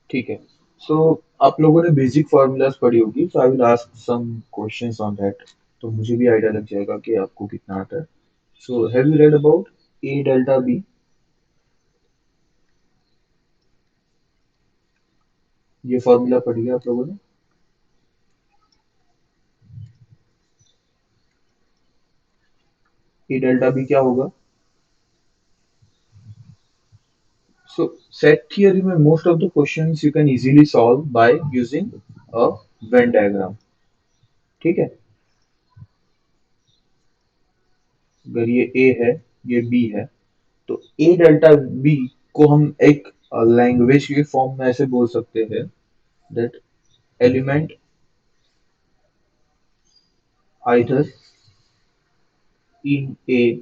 ठीक है। सो आप लोगों ने बेसिक फॉर्मूलाज पढ़ी होगी, so I will ask some questions on that, तो मुझे भी आइडिया लग जाएगा कि आपको कितना आता है। So have you read about A delta B? ये फॉर्मूला पढ़ी है आप लोगों ने? ए डेल्टा बी क्या होगा? सो सेट थियरी में most of the questions you can easily solve by using a Venn diagram. ठीक है। अगर ये ए है, ये बी है, तो ए डेल्टा बी को हम एक लैंग्वेज के फॉर्म में ऐसे बोल सकते हैं that element either in A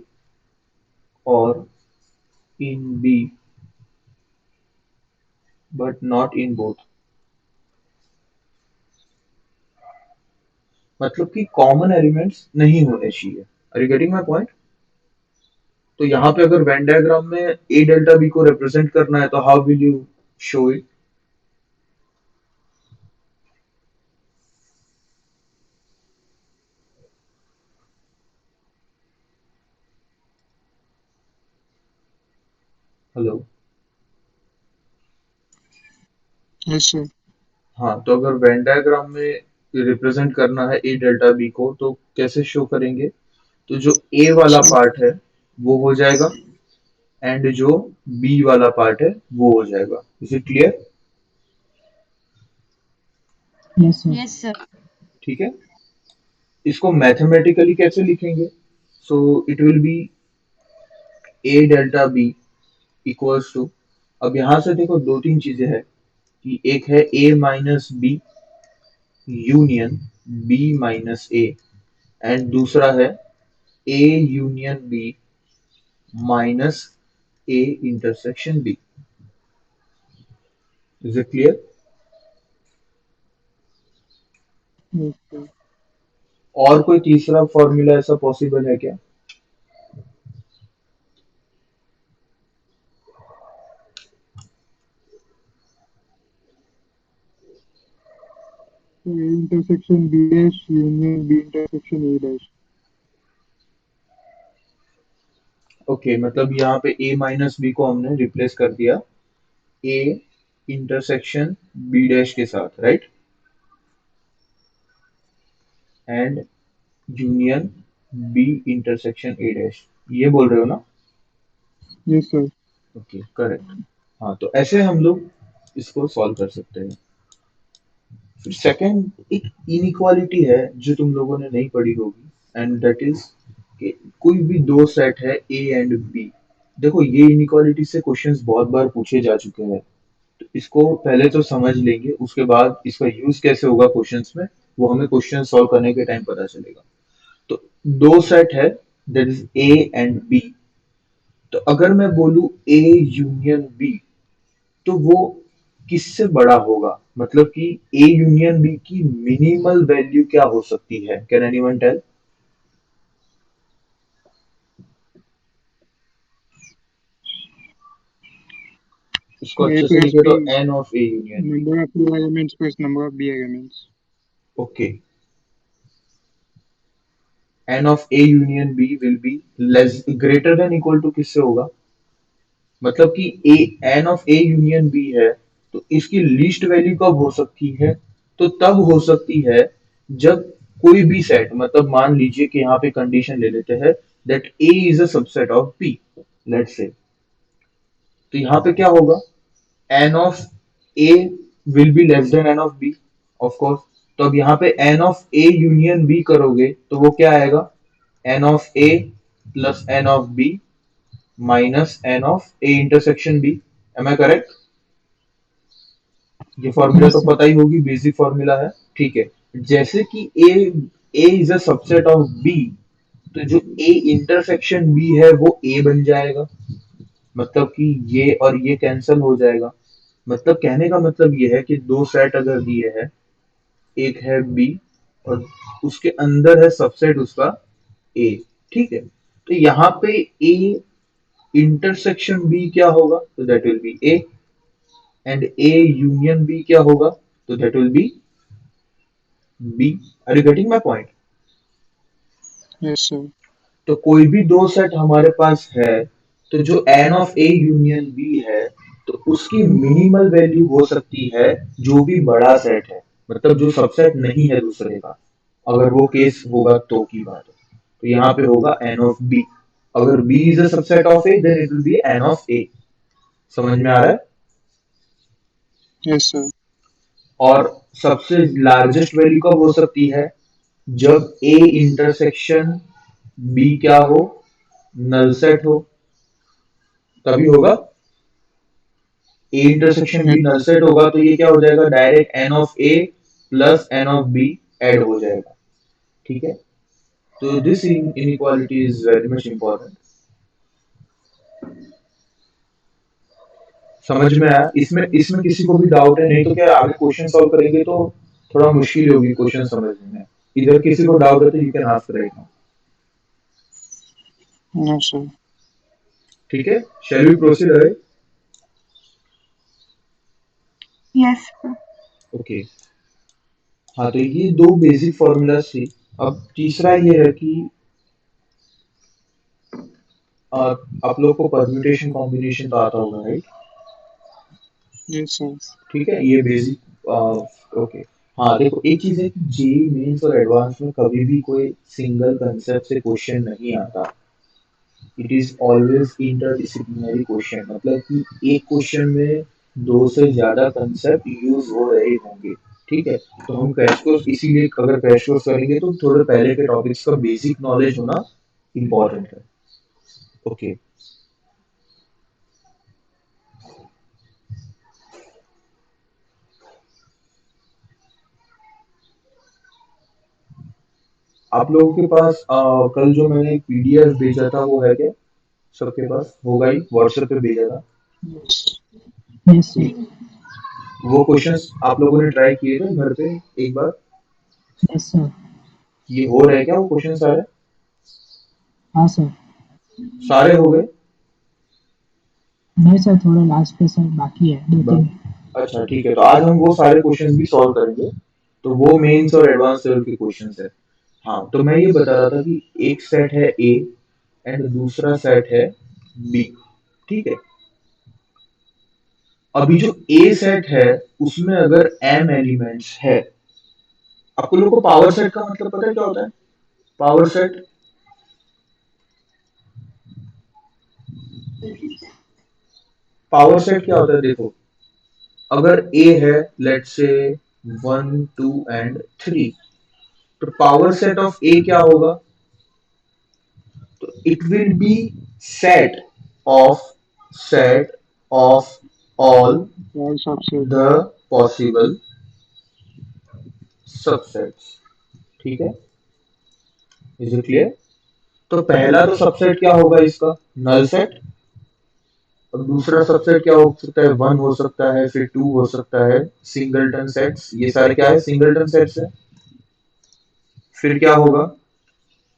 और in B but not in both. मतलब कि कॉमन एलिमेंट्स नहीं होने चाहिए। Are you getting my point? तो यहाँ पे अगर वेन डायग्राम में ए डेल्टा बी को रिप्रेजेंट करना है तो how will you show it? Hello. Yes sir. हाँ, तो अगर वेन डायग्राम में रिप्रेजेंट करना है ए डेल्टा बी को तो कैसे शो करेंगे? तो जो ए वाला सर पार्ट है वो हो जाएगा, एंड जो बी वाला पार्ट है वो हो जाएगा। Is it clear? Yes sir. Yes sir. ठीक है। इसको मैथमेटिकली कैसे लिखेंगे? So it will be A delta B equals to, अब यहां से देखो दो तीन चीजें हैं कि एक है A minus B union B minus A, and दूसरा है A union B minus A intersection B. Is it clear? Yes sir. और कोई तीसरा फॉर्मूला ऐसा पॉसिबल है क्या? तो A intersection B dash union B intersection A dash. Okay, मतलब यहाँ पे ए माइनस बी को हमने रिप्लेस कर दिया ए इंटरसेक्शन बी डैश के साथ, right? And union B intersection A dash, ये बोल रहे हो ना? Yes sir. Okay, correct. हाँ, तो ऐसे हम लोग इसको सॉल्व कर सकते हैं। फिर सेकंड एक इनइक्वालिटी है जो तुम लोगों ने नहीं पढ़ी होगी, एंड दैट इज कि कोई भी दो सेट है ए एंड बी। देखो ये इनइक्वालिटी से क्वेश्चंस बहुत बार पूछे जा चुके हैं, तो इसको पहले तो समझ लेंगे, उसके बाद इसका यूज कैसे होगा क्वेश्चंस में वो हमें क्वेश्चन सॉल्व करने के टाइम पता चलेगा। तो दो सेट है, that is A and B. तो अगर मैं बोलूं ए यूनियन बी, तो वो किससे बड़ा होगा? मतलब कि ए यूनियन बी की मिनिमल वैल्यू क्या हो सकती है? Can anyone tell? इसको So A अच्छे से plus लिखे तो B, N of A union B. number of A elements plus number of B elements. Okay, N of A union B will be less greater than equal to किससे होगा? मतलब कि A N of A union B है, तो इसकी least value कब हो सकती है? तो तब हो सकती है जब कोई भी सेट, मतलब मान लीजिए कि यहाँ पे कंडीशन ले लेते हैं that A is a subset of B, let's say. तो यहाँ पे क्या होगा? N of A will be less than N of B, of course. तो अब यहाँ पे N of A union B करोगे तो वो क्या आएगा? N of A plus N of B minus N of A intersection B. Am I correct? ये फॉर्मूला तो Yes sir. पता ही होगी, बेसिक फॉर्मूला है। ठीक है। जैसे कि A is a subset of B, तो जो ए इंटरसेक्शन बी है वो ए बन जाएगा। मतलब कि ये और ये कैंसल हो जाएगा। मतलब कहने का मतलब ये है कि दो सेट अगर दिए हैं, एक है बी और उसके अंदर है सबसेट उसका ए। ठीक है। तो यहाँ पे ए इंटरसेक्शन बी क्या होगा? तो that will be A, and A union B क्या होगा, तो that will be B. Are you getting my point? Yes, sir. तो कोई भी दो सेट हमारे पास है, तो जो N of A union B है, तो उसकी मिनिमल वैल्यू हो सकती है जो भी बड़ा सेट है, मतलब जो सबसेट नहीं है दूसरे का, अगर वो केस होगा तो की बात है। तो यहाँ पे होगा एन ऑफ बी। अगर B is a subset of A, then it will be N of A. समझ में आ रहा है? Yes, sir. और सबसे लार्जेस्ट वैल्यू कब हो सकती है, जब ए इंटरसेक्शन बी क्या हो, नल सेट हो, तभी होगा। A intersection Yes, B null set होगा तो ये क्या हो जाएगा, direct N of A plus N of B add हो जाएगा। ठीक है, तो this inequality is very much important. समझ में आया? इसमें इसमें किसी को भी डाउट है? नहीं तो क्या आगे क्वेश्चन सॉल्व करेंगे तो थोड़ा मुश्किल होगी क्वेश्चन समझने में। इधर किसी को डाउट है तो you can ask right now. no, sir. ठीक है, शैल वी प्रोसीड है? Yes, sir. ओके। हाँ, तो ये दो बेसिक फॉर्मूलाज थी। अब तीसरा ये है कि आप लोग को परम्यूटेशन कॉम्बिनेशन तो आता होगा, राइट? Yes, sir. ठीक है, ये बेसिक। ओके। हाँ देखो, एक चीज है कि जेई मेंस और एडवांस में कभी भी कोई सिंगल कंसेप्ट से क्वेश्चन नहीं आता। It is always interdisciplinary question, मतलब कि एक क्वेश्चन में दो से ज्यादा कंसेप्ट यूज हो रहे होंगे। ठीक है, तो हम क्रैश कोर्स इसीलिए अगर क्रैश कोर्स करेंगे तो थोड़े पहले के टॉपिक्स का बेसिक नॉलेज होना इम्पोर्टेंट है। ओके। आप लोगों के पास कल जो मैंने एक पीडीएफ भेजा था वो है क्या? सबके पास होगा ही, व्हाट्सएप पे भेजा था। Yes. Yes, sir. वो क्वेश्चंस आप लोगों ने ट्राई किए थे घर पे एक बार? Yes, sir. ये हो रहे क्या वो क्वेश्चन सारे? हाँ सर। सारे हो गए? नहीं सर, थोड़ा लास्ट पे सर बाकी है, दो तीन। अच्छा ठीक है, तो आज हम वो सारे क्वेश्चंस भी सॉल्व करेंगे। तो वो मेंस और एडवांस लेवल के क्वेश्चंस है। हाँ, तो मैं ये बता रहा था कि एक सेट है ए एंड दूसरा सेट है बी। ठीक है, अभी जो ए सेट है उसमें अगर एम एलिमेंट्स है, आपको लोग को पावर सेट का मतलब पता है क्या होता है? पावर सेट, पावर सेट क्या होता है देखो, अगर ए है लेट्स से 1 2 एंड 3, तो पावर सेट ऑफ ए क्या होगा, तो it will B set of set of all All subset. The possible subsets. ठीक है, इज इट क्लियर? तो पहला तो सबसेट क्या होगा इसका, नल सेट। और दूसरा सबसेट क्या हो सकता है, 1 हो सकता है, फिर 2 हो सकता है, सिंगलटन सेट्स, ये सारे क्या है, सिंगलटन सेट्स है। फिर क्या होगा,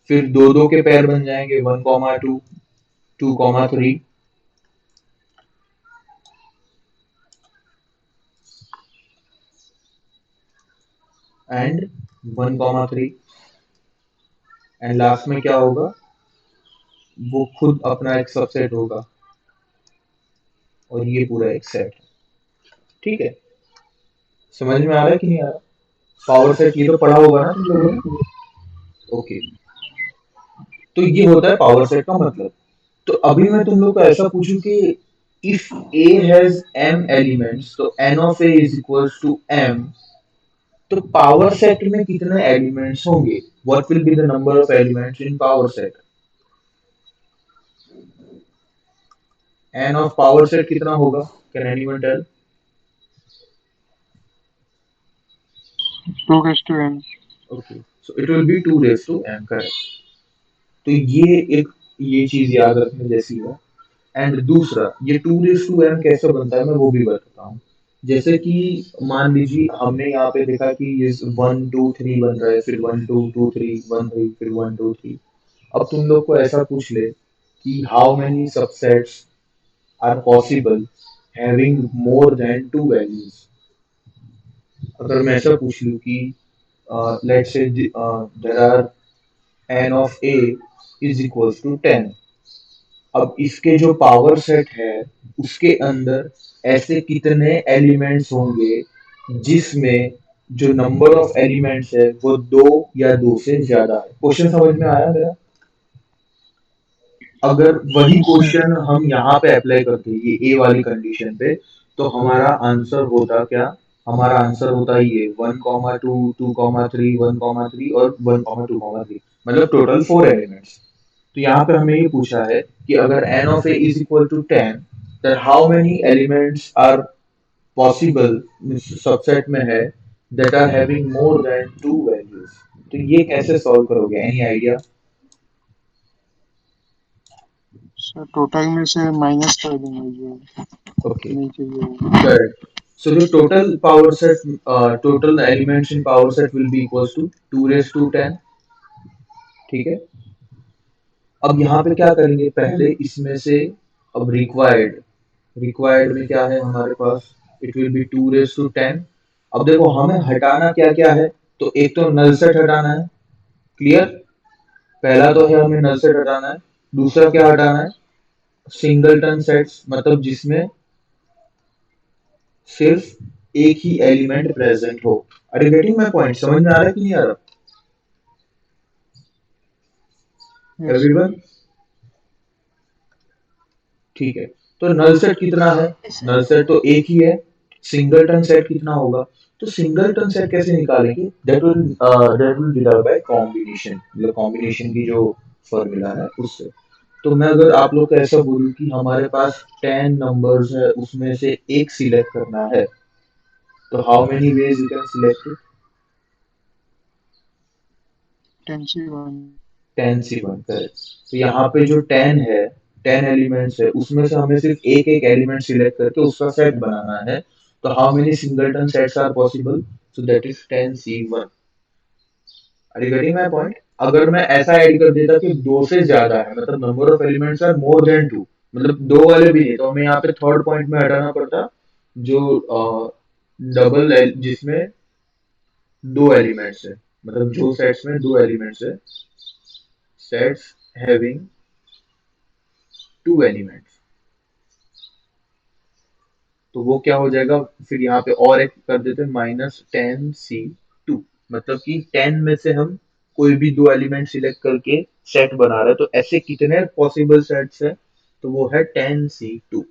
फिर दो दो के पैर बन जाएंगे, 1 2 2 3 एंड 1 3, एंड लास्ट में क्या होगा, वो खुद अपना एक सबसेट होगा और ये पूरा एक सेट है। ठीक है, समझ में आ रहा है कि नहीं आ रहा? पावर सेट ये तो पढ़ा होगा ना तुम लोगों ने? ओके, तो ये होता है पावर सेट का मतलब। तो अभी मैं तुम लोग को ऐसा पूछूं कि if A has M elements, तो N of A is equals to M, तो पावर सेट में कितने एलिमेंट्स होंगे? What will be the number of elements in power set? N of power set कितना होगा, can anyone tell? 2 is to n. Okay, so it will be 2 raise to M, correct. तो ये एक, ये चीज याद रखने जैसी है। एंड दूसरा, ये 2 रेज टू एम कैसे बनता है मैं वो भी बताता हूँ। जैसे कि मान लीजिए हमने यहाँ पे देखा कि ये 1 2 3 बन रहा है, फिर 1 2 2 3 1 3, फिर 1 2 3। अब तुम लोग को ऐसा पूछ ले कि how many subsets are possible having more than two values. अगर मैं ऐसा पूछ लूं कि let's say there are n of a is equals to 10, अब इसके जो पावर सेट है उसके अंदर ऐसे कितने एलिमेंट्स होंगे जिसमें जो नंबर ऑफ एलिमेंट्स है वो दो या दो से ज्यादा है। क्वेश्चन समझ में आया मेरा? अगर वही Yes, sir. क्वेश्चन हम यहाँ पे अप्लाई करते ये ए वाली कंडीशन पे, तो हमारा आंसर होता क्या? हमारा आंसर होता ये 1,2, 2,3, 1,3 और 1,2,3, मतलब टोटल 4 एलिमेंट्स। तो यहाँ पे हमें ये पूछा है कि अगर n of a is equal to 10, then how many elements are possible subset में है that are having more than two values। तो ये कैसे सॉल्व करोगे? Any idea? सर टोटल में से माइनस कर देंगे जो ओके, नहीं चाहिए वो। correct. So the total power set, total elements in power set will be equals to 2 raised to 10। ठीक है। अब यहाँ पे क्या करेंगे? पहले इसमें से अब रिक्वायर्ड में क्या है हमारे पास? It will be 2 raise to 10। अब देखो हमें हटाना क्या क्या है, तो एक तो नल सेट हटाना है। क्लियर? पहला तो है हमें नल सेट हटाना है। दूसरा क्या हटाना है? सिंगलटन सेट्स, मतलब जिसमें सिर्फ एक ही एलिमेंट प्रेजेंट हो। अरे गेटिंग माय पॉइंट? समझ में आ रहा है कि नहीं आ रहा यस सर। एवरीवन? ठीक है। तो नल सेट कितना है? नल सेट तो एक ही है। सिंगलटन सेट कितना होगा? तो सिंगलटन सेट कैसे निकालेंगे? That will derive bye combination, मतलब कॉम्बिनेशन की जो फॉर्मूला है उससे। तो मैं अगर आप लोग को ऐसा बोलूं कि हमारे पास 10 नंबर्स है, उसमें से एक सिलेक्ट करना है, तो how many ways you can select it? 10C1। 10 से 1, करेक्ट। तो यहाँ पे जो 10 है, 10 एलिमेंट्स है, उसमें से हमें सिर्फ एक एक एलिमेंट सिलेक्ट करके उसका सेट बनाना है। तो how many singleton sets are possible? So that is 10C1। Are you getting my point? अगर मैं ऐसा ऐड कर देता कि दो से ज्यादा है, मतलब number of elements are more than two, मतलब दो वाले भी नहीं, तो हमें यहाँ पे थर्ड पॉइंट में हटाना पड़ता जो डबल जिसमें दो एलिमेंट्स है, मतलब जो सेट्स में दो एलिमेंट्स है, सेट्स हैविंग टू एलिमेंट्स। तो वो क्या हो जाएगा? फिर यहाँ पे और एक कर देते हैं, -10C2, मतलब कि 10 में से हम कोई भी दो एलिमेंट सिलेक्ट करके सेट बना रहे हैं। तो ऐसे कितने पॉसिबल सेट्स है? तो वो है 10C2।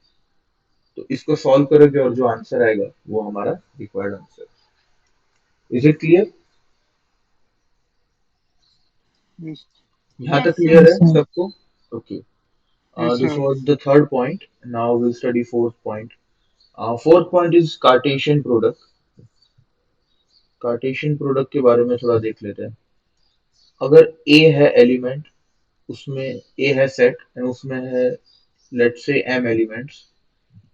तो इसको सॉल्व करोगे और जो आंसर आएगा वो हमारा required answer. Is it clear? Yes. यहाँ तक Yes, क्लियर है sir. सबको? Okay. Yes this sir. Was the third point. Now we'll study fourth point. Fourth point is Cartesian product। Cartesian product के बारे में थोड़ा देख लेते हैं। अगर ए है एलिमेंट, उसमें ए है सेट एंड उसमें है लेट्स से एम एलिमेंट्स।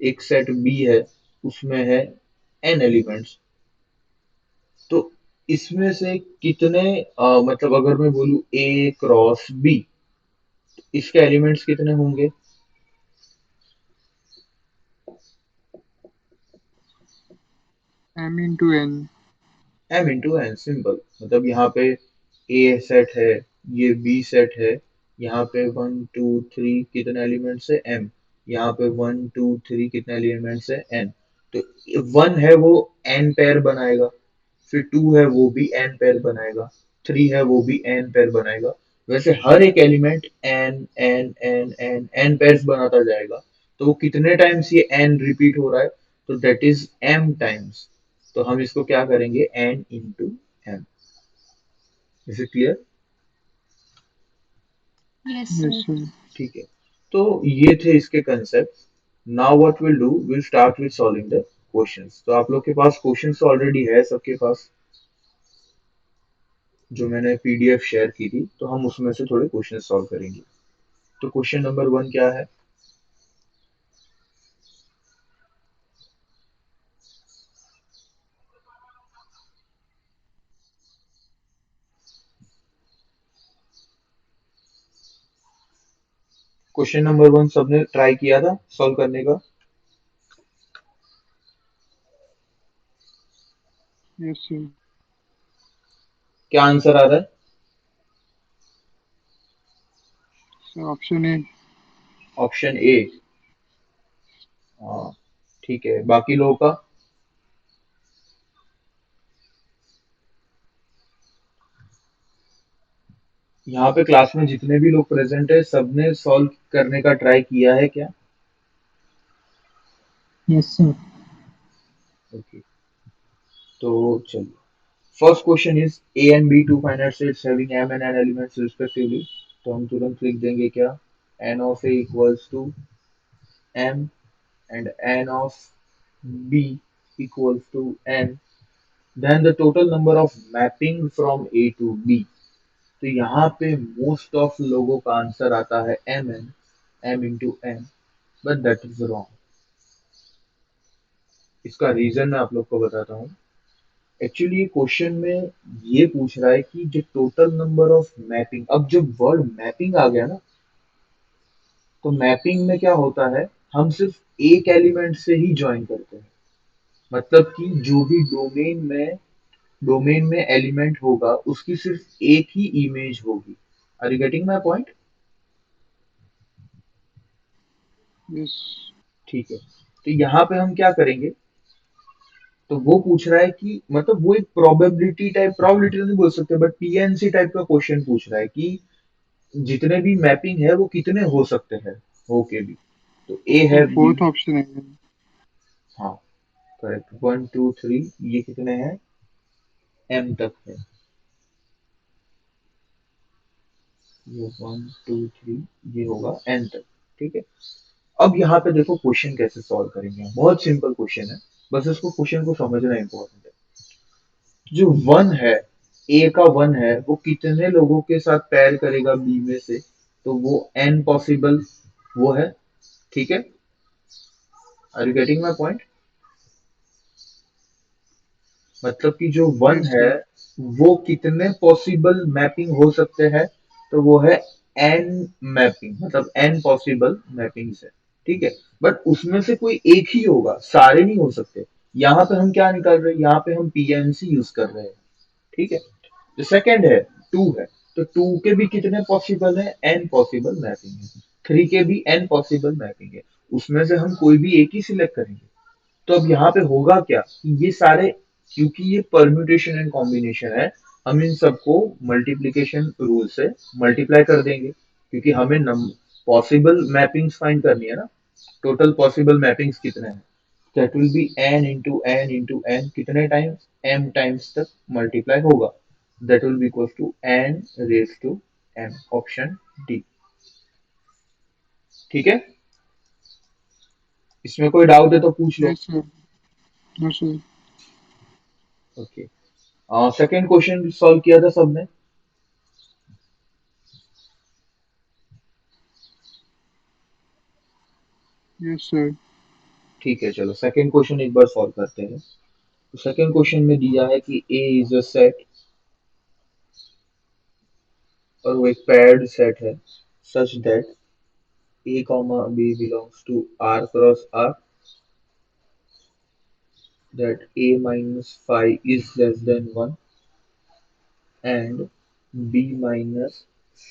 एक सेट बी है, उसमें है एन एलिमेंट्स। तो इसमें से कितने मतलब अगर मैं बोलूं ए क्रॉस बी, इसके एलिमेंट्स कितने होंगे? M×N। M into n, simple. मतलब यहाँ पे ए सेट है, ये बी सेट है, यहाँ पे 1 2 3 कितने एलिमेंट्स है? एम। यहाँ पे 1 2 3 कितने एलिमेंट्स है? एन। तो 1 है वो एन पेयर बनाएगा, फिर 2 है वो भी एन पेयर बनाएगा, 3 है वो भी एन पेयर बनाएगा। वैसे हर एक element n n n n n pairs बनाता जाएगा। तो वो कितने टाइम्स ये एन रिपीट हो रहा है? तो दैट इज एम टाइम्स। तो हम इसको क्या करेंगे? N into m. Is it clear? Yes, yes sir. Sir. ठीक है। तो ये थे इसके concept. Now what will do, will start with solving the questions. तो आप लोग के पास क्वेश्चंस तो ऑलरेडी है सबके पास, जो मैंने पीडीएफ शेयर की थी, तो हम उसमें से थोड़े क्वेश्चन सॉल्व करेंगे। तो क्वेश्चन नंबर 1 क्या है? क्वेश्चन नंबर 1 सबने ट्राई किया था सॉल्व करने का? Yes, sir. क्या आंसर आ रहा है? Sir, option A. Option A. हाँ, ठीक है, बाकी लोगों का? यहाँ पे क्लास में जितने भी लोग प्रेजेंट है सबने सॉल्व करने का ट्राई किया है क्या? Yes, sir. ओके, तो चलिए, first question is A and B two finite sets having m and n elements respectively. तो हम तुरंत लिख देंगे क्या? N of A equals to m and n of B equals to n, then the total number of mapping from A to B. तो यहाँ पे most of लोगों का आंसर आता है m n, m into n, but that is wrong. इसका reason मैं आप लोग को बताता हूँ। एक्चुअली ये क्वेश्चन में ये पूछ रहा है कि जो टोटल नंबर ऑफ मैपिंग, अब जब वर्ड मैपिंग आ गया ना, तो मैपिंग में क्या होता है, हम सिर्फ एक एलिमेंट से ही ज्वाइन करते हैं। मतलब कि जो भी डोमेन में एलिमेंट होगा उसकी सिर्फ एक ही इमेज होगी। Are you getting my point? Yes. ठीक है, तो यहाँ पे हम क्या करेंगे, तो वो पूछ रहा है कि मतलब वो एक प्रोबेबिलिटी तो नहीं बोल सकते, बट पीएनसी टाइप का क्वेश्चन पूछ रहा है कि जितने भी मैपिंग है वो कितने हो सकते हैं, हो के भी। तो ए So, है, बी, fourth option है. हाँ करेक्ट, 1 2 3, ये कितने हैं? एम तक है। ये 1 2 3, ये होगा एन तक। ठीक है, अब यहाँ पे देखो क्वेश्चन कैसे सॉल्व करेंगे, बहुत सिंपल क्वेश्चन है, बस इसको क्वेश्चन को समझना इंपॉर्टेंट है। जो वन है, ए का वन है, वो कितने लोगों के साथ पैर करेगा बी में से? तो वो एन पॉसिबल वो है। ठीक है, are you getting my point? मतलब कि जो वन Yes, है sir. वो कितने पॉसिबल मैपिंग हो सकते हैं? तो वो है एन मैपिंग, मतलब एन पॉसिबल मैपिंग है। ठीक है, बट उसमें से कोई एक ही होगा, सारे नहीं हो सकते। यहाँ पे हम क्या निकाल रहे हैं, यहाँ पे हम पीएनसी यूज कर रहे हैं। ठीक है, जो सेकंड है, टू है, तो टू के भी कितने पॉसिबल है? एन पॉसिबल मैपिंग है। थ्री के भी एन पॉसिबल मैपिंग है, उसमें से हम कोई भी एक ही सिलेक्ट करेंगे। तो अब यहाँ पे होगा क्या कि ये सारे, क्योंकि ये परम्यूटेशन एंड कॉम्बिनेशन है, हम इन सबको मल्टीप्लीकेशन रूल से मल्टीप्लाई कर देंगे, क्योंकि हमें पॉसिबल मैपिंग्स फाइंड करनी है ना। टोटल पॉसिबल मैपिंग्स कितने हैं? That will be n into n into n, कितने टाइम्स? एम टाइम्स तक मल्टीप्लाई होगा। That will be equal to n raise to m, option D. ठीक है, इसमें कोई डाउट है तो पूछ लो। Yes, sir. No, sir. Okay, second question solve किया था सबने? Yes, sir. ठीक है, चलो सेकंड क्वेश्चन एक बार सॉल्व करते हैं। तो सेकंड क्वेश्चन में दिया है कि ए इज अ सेट, और वो एक पेयर्ड सेट है, such that A comma B belongs to R cross R, that A minus five is less than one and B minus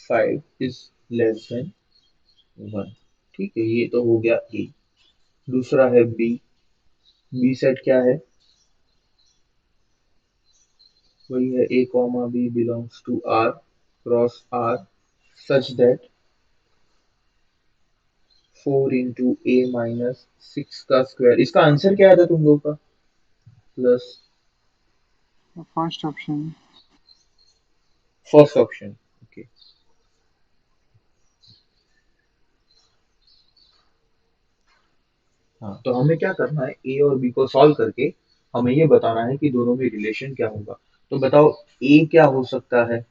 five is less than one. ठीक है, ये तो हो गया ए। दूसरा है बी। बी सेट क्या है? वही है A comma B belongs to R cross R such that 4 into A minus 6 का स्क्वायर। इसका आंसर क्या था तुम लोग का? Plus The first option. First option. Okay, हाँ, तो हमें क्या करना है, ए और बी को सॉल्व करके हमें ये बताना है कि दोनों में रिलेशन क्या होगा। तो बताओ, ए क्या हो सकता है?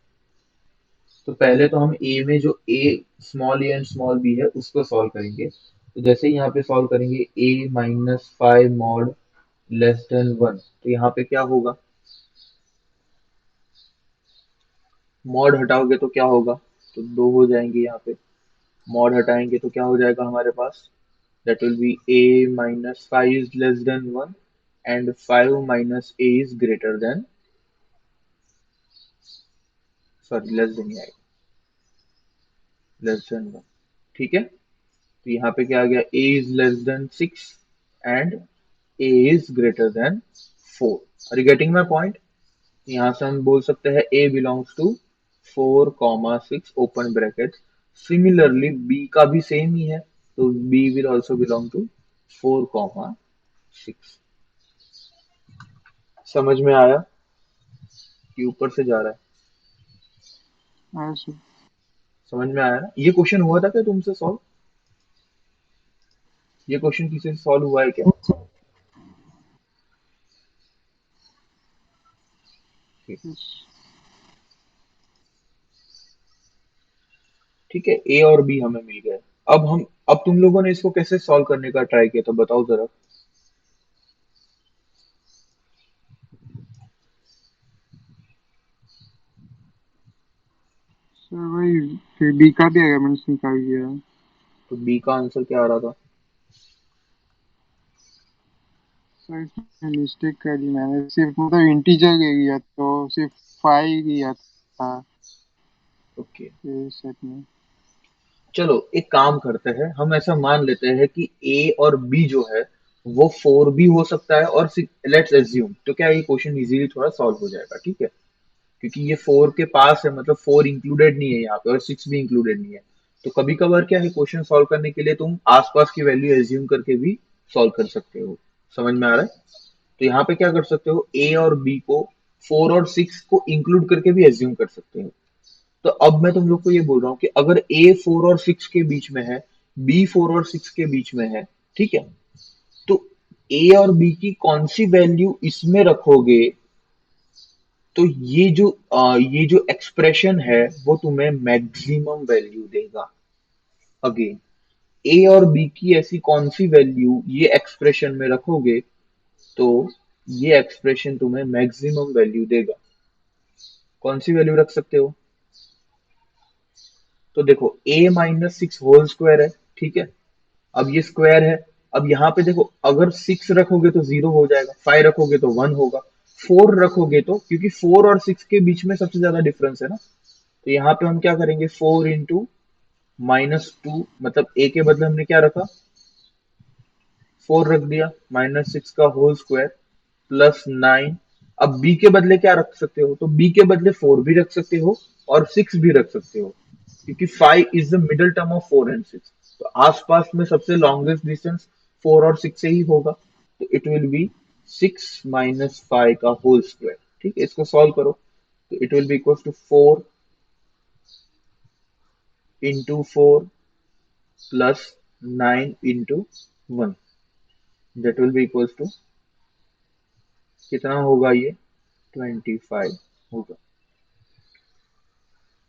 तो पहले तो हम ए में जो A small A and small B है उसको सॉल्व करेंगे। तो जैसे ही यहाँ पे सॉल्व करेंगे, a minus five mod less than one, तो यहाँ पे क्या होगा? मॉड हटाओगे तो क्या होगा? तो दो हो जाएंगे यहाँ पे। मॉड हटाएंगे तो क्या हो जाएगा हमारे पास? That will be a minus five is less than one, and 5 minus a is greater than, sorry, less than आएगा, लेस देन 1। ठीक है, तो यहाँ पे क्या आ गया, a is less than 6 and a is greater than 4। Are you getting my point? यहाँ से हम बोल सकते हैं a belongs to 4, 6 open bracket. Similarly b का भी सेम ही है, तो b will also belong to 4, 6। समझ में आया कि ऊपर से जा रहा है? हाँ सर। समझ में आया ना? ये क्वेश्चन हुआ था क्या तुमसे सॉल्व? ये क्वेश्चन किसी से सॉल्व हुआ है क्या? Yes, sir. Yes. ठीक है, ए और बी हमें मिल गए। अब तुम लोगों ने इसको कैसे सॉल्व करने का ट्राई किया, तो बताओ जरा। सर वही फिर बी का भी एलिमेंट्स निकाल दिया। तो बी का आंसर क्या आ रहा था? सर इसमें मिस्टेक कर दी मैंने, सिर्फ मतलब इंटीजर ले लिया तो सिर्फ 5 लिया था ओके, सेट में। चलो एक काम करते हैं, हम ऐसा मान लेते हैं कि ए और बी जो है वो 4 भी हो सकता है और लेट्स एज्यूम, तो क्या ये क्वेश्चन इजीली थोड़ा सॉल्व हो जाएगा। ठीक है, क्योंकि ये 4 के पास है, मतलब 4 इंक्लूडेड नहीं है यहाँ पे और 6 भी इंक्लूडेड नहीं है। तो कभी कभार क्या है, क्वेश्चन सॉल्व करने के लिए तुम आसपास की वैल्यू एज्यूम करके भी सॉल्व कर सकते हो। समझ में आ रहा है? तो यहाँ पे क्या कर सकते हो, ए और बी को 4 और 6 को इंक्लूड करके भी एज्यूम कर सकते हो। तो अब मैं तुम लोग को ये बोल रहा हूँ कि अगर ए 4 और 6 के बीच में है, बी 4 और 6 के बीच में है, ठीक है, तो ए और बी की कौन सी वैल्यू इसमें रखोगे तो ये जो एक्सप्रेशन है वो तुम्हें मैक्सिमम वैल्यू देगा। अगेन, ए और बी की ऐसी कौन सी वैल्यू ये एक्सप्रेशन में रखोगे तो ये एक्सप्रेशन तुम्हें मैक्सिमम वैल्यू देगा। कौन सी वैल्यू रख सकते हो? तो देखो, a माइनस 6 होल स्क्वायर है, ठीक है, अब ये स्क्वायर है। अब यहाँ पे देखो, अगर 6 रखोगे तो 0 हो जाएगा, 5 रखोगे तो 1 होगा, 4 रखोगे तो, क्योंकि 4 और 6 के बीच में सबसे ज्यादा डिफरेंस है ना, तो यहाँ पे हम क्या करेंगे, 4 इंटू -2, मतलब a के बदले हमने क्या रखा, 4 रख दिया, -6 का होल स्क्वायर प्लस 9। अब b के बदले क्या रख सकते हो, तो b के बदले 4 भी रख सकते हो और 6 भी रख सकते हो, क्योंकि 5 is the middle term of 4 and 6। तो आसपास में सबसे लॉन्गेस्ट डिस्टेंस 4 और 6 से ही होगा, तो इट विल बी 6 माइनस 5 का होल स्क्वायर। ठीक है, इसको सॉल्व करो तो it will be equal to 4 into 4 plus 9 into 1, that will be equal to, कितना होगा ये, 25 होगा।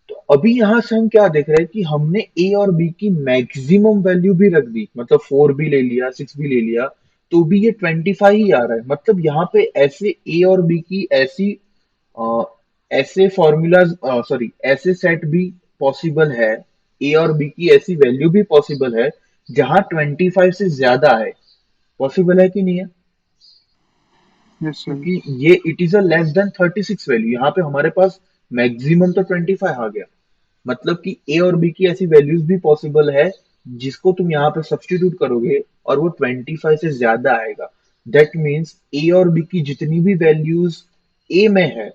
तो अभी यहां से हम क्या देख रहे हैं कि हमने ए और बी की मैक्सिमम वैल्यू भी रख दी, मतलब 4 भी ले लिया, 6 भी ले लिया, तो भी ये 25 ही आ रहा है। मतलब यहाँ पे ऐसे ए और बी की अ, ऐसे फॉर्मूलाज, सॉरी, ऐसे सेट भी पॉसिबल है, ए और बी की ऐसी वैल्यू भी पॉसिबल है जहां 25 से ज्यादा है। पॉसिबल है कि नहीं है? Yes sir. क्योंकि ये it is a less than 36 value, यहाँ पे हमारे पास मैक्सिमम तो 25 आ गया। मतलब कि ए और बी की ऐसी वैल्यूज भी पॉसिबल है जिसको तुम यहाँ पे सब्स्टिट्यूट करोगे और वो 25 से ज्यादा आएगा। दैट मीन्स ए और बी की जितनी भी वैल्यूज ए में है,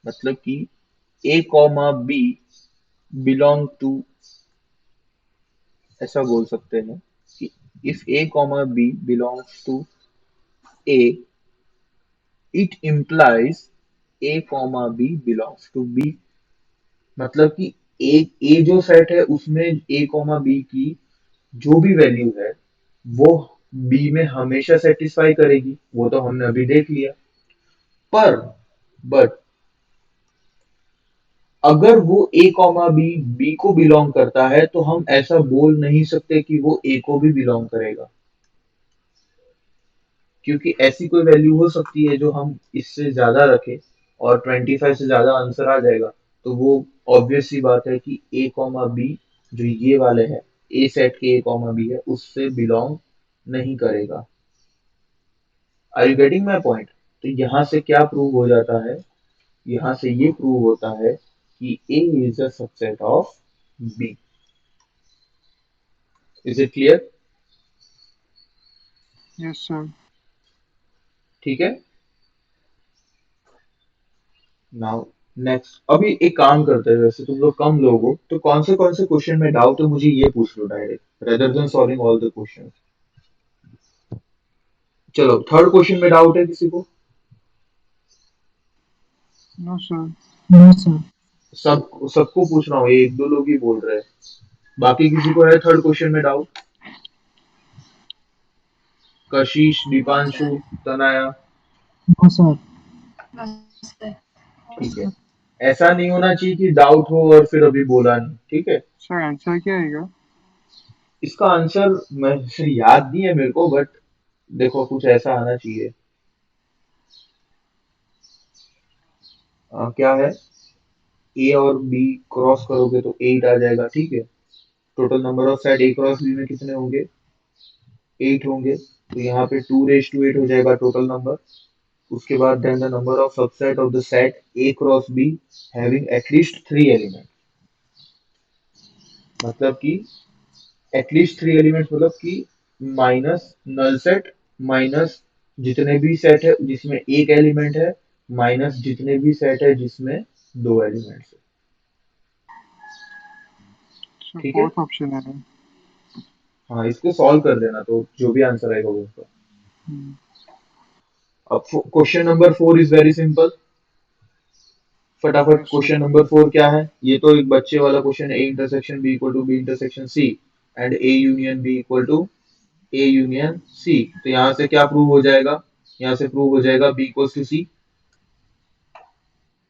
मतलब कि A comma B belong to, ऐसा बोल सकते हैं कि if A comma B belongs to A, it implies A comma B belongs to B. मतलब कि ए जो सेट है उसमें ए कॉमा बी की जो भी वैल्यू है वो बी में हमेशा सेटिस्फाई करेगी, वो तो हमने अभी देख लिया। पर बट अगर वो ए कॉमा बी बी को बिलोंग करता है तो हम ऐसा बोल नहीं सकते कि वो ए को भी बिलोंग करेगा, क्योंकि ऐसी कोई वैल्यू हो सकती है जो हम इससे ज्यादा रखें और 25 से ज्यादा आंसर आ जाएगा। तो वो ऑब्वियस सी बात है कि ए कॉमा बी जो ये वाले हैं, ए सेट के ए कॉमा बी है, उससे बिलोंग नहीं करेगा। Are you getting my point? तो यहाँ से क्या प्रूव हो जाता है, यहाँ से ये प्रूव होता है कि A is a subset of B. Is it clear? Yes sir. ठीक है। नाउ नेक्स्ट, अभी एक काम करते हैं, वैसे तुम लोग कम लोग हो तो कौन से क्वेश्चन में डाउट है मुझे ये पूछ लो direct, rather than solving all the question. चलो थर्ड क्वेश्चन में डाउट है किसी को? No sir. No sir. सबको पूछ रहा हूँ, ये एक दो लोग ही बोल रहे हैं, बाकी किसी को है थर्ड क्वेश्चन में डाउट? कशिश, दीपांशु, तनाया? No sir. ठीक है, ऐसा नहीं होना चाहिए कि डाउट हो और फिर अभी बोला नहीं, ठीक है। सर आंसर क्या आएगा? इसका आंसर मैं याद नहीं है मेरे को, बट देखो कुछ ऐसा आना चाहिए। क्या है, ए और बी क्रॉस करोगे तो 8 आ जाएगा, ठीक है। Total number of set A cross B में कितने होंगे? 8 होंगे, तो यहाँ पे 2 raised to 8 हो जाएगा टोटल नंबर। उसके बाद then the number of subset of the set A cross B having at least 3 element, मतलब कि एटलीस्ट 3 एलिमेंट्स, मतलब कि माइनस नल सेट, माइनस जितने भी सेट है जिसमें एक एलिमेंट है, माइनस जितने भी सेट है जिसमें 2 एलिमेंट्स है, सर ठीक है। फोर्थ ऑप्शन है ना? हाँ, इसको सॉल्व कर देना तो जो भी आंसर आएगा वो होगा। हम्म, अब question number 4 is very simple. फटाफट यस सर। क्वेश्चन नंबर 4 क्या है? ये तो एक बच्चे वाला क्वेश्चन है, A intersection B equal to B intersection C and A union B equal to A union C. तो यहाँ से क्या प्रूव हो जाएगा? यहाँ से प्रूव हो जाएगा B equal to C,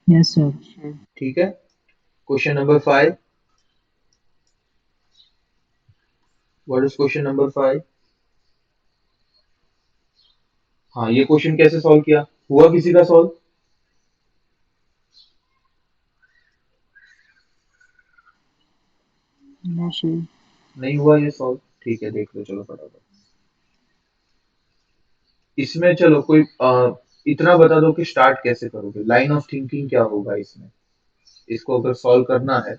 yes sir. Sir ठीक है। Question number 5, what is question number 5? हाँ, ये क्वेश्चन कैसे सॉल्व किया, हुआ किसी का सॉल्व? No sir. नहीं हुआ ये सॉल्व, ठीक है, देख लो चलो फटाफट। इसमें चलो कोई इतना बता दो कि स्टार्ट कैसे करोगे, लाइन ऑफ थिंकिंग क्या होगा इसमें, इसको अगर सॉल्व करना है।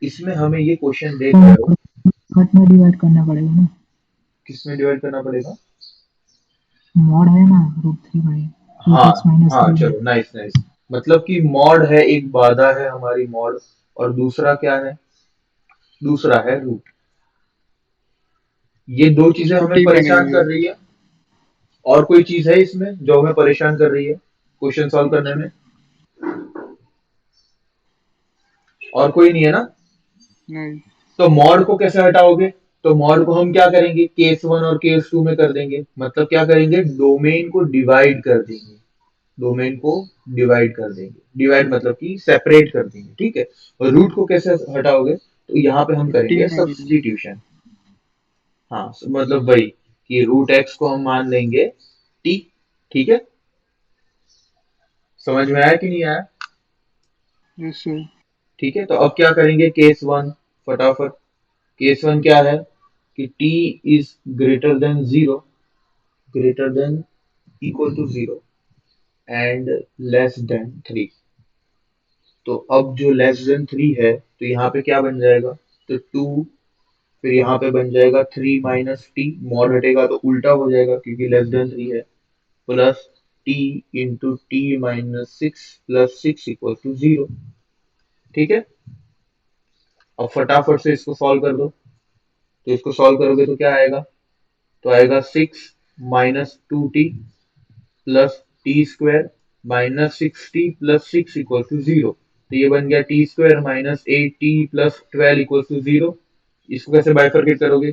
इसमें हमें ये क्वेश्चन देख रहे हो, कट में डिवाइड करना पड़ेगा ना। किसमें डिवाइड करना पड़ेगा? मॉड है ना √3 बाई रूट हाँ एक्स माइनस हाँ, 3 है। चलो नाइस नाइस। मतलब कि मॉड है, एक बाधा है हमारी मॉड, और दूसरा क्या है? दूसरा है रूट। ये दो चीजें इसको हमें टी परेशान मानेंगे। कर रही है। और कोई चीज है इसमें जो हमें परेशान कर रही है क्वेश्चन सॉल्व नो करने सर। में? और कोई नहीं है ना? नहीं। तो मॉड को कैसे हटाओगे? तो मॉड को हम क्या करेंगे, केस 1 और केस 2 में कर देंगे, मतलब क्या करेंगे, डोमेन को डिवाइड कर देंगे, डोमेन को डिवाइड कर देंगे, डिवाइड मतलब कि सेपरेट कर देंगे, ठीक है। और रूट को कैसे हटाओगे? तो यहाँ पे हम टी करेंगे मानेंगे। सब्स्टिट्यूशन। हाँ, मतलब वही कि रूट एक्स को हम मान लेंगे टी, ठीक है। समझ में आया कि नहीं आया? Yes sir. ठीक है, तो अब क्या करेंगे, केस 1, फटाफट। केस 1 क्या है कि t is greater than 0, greater than equal to 0 and less than 3। तो अब जो लेस देन 3 है तो यहाँ पे क्या बन जाएगा, तो 2, फिर यहाँ पे बन जाएगा 3 माइनस टी, मॉड हटेगा तो उल्टा हो जाएगा क्योंकि लेस देन 3 है, plus t into t minus 6 plus 6 equal to 0, ठीक है। अब फटाफट से इसको सॉल्व कर दो, तो इसको सॉल्व करोगे तो क्या आएगा, तो आएगा 6 minus 2t plus t square minus 6t plus 6 equal to 0। तो ये बन गया t square minus 8t plus 12 equal to 0। इसको कैसे बाइफरकेट करोगे?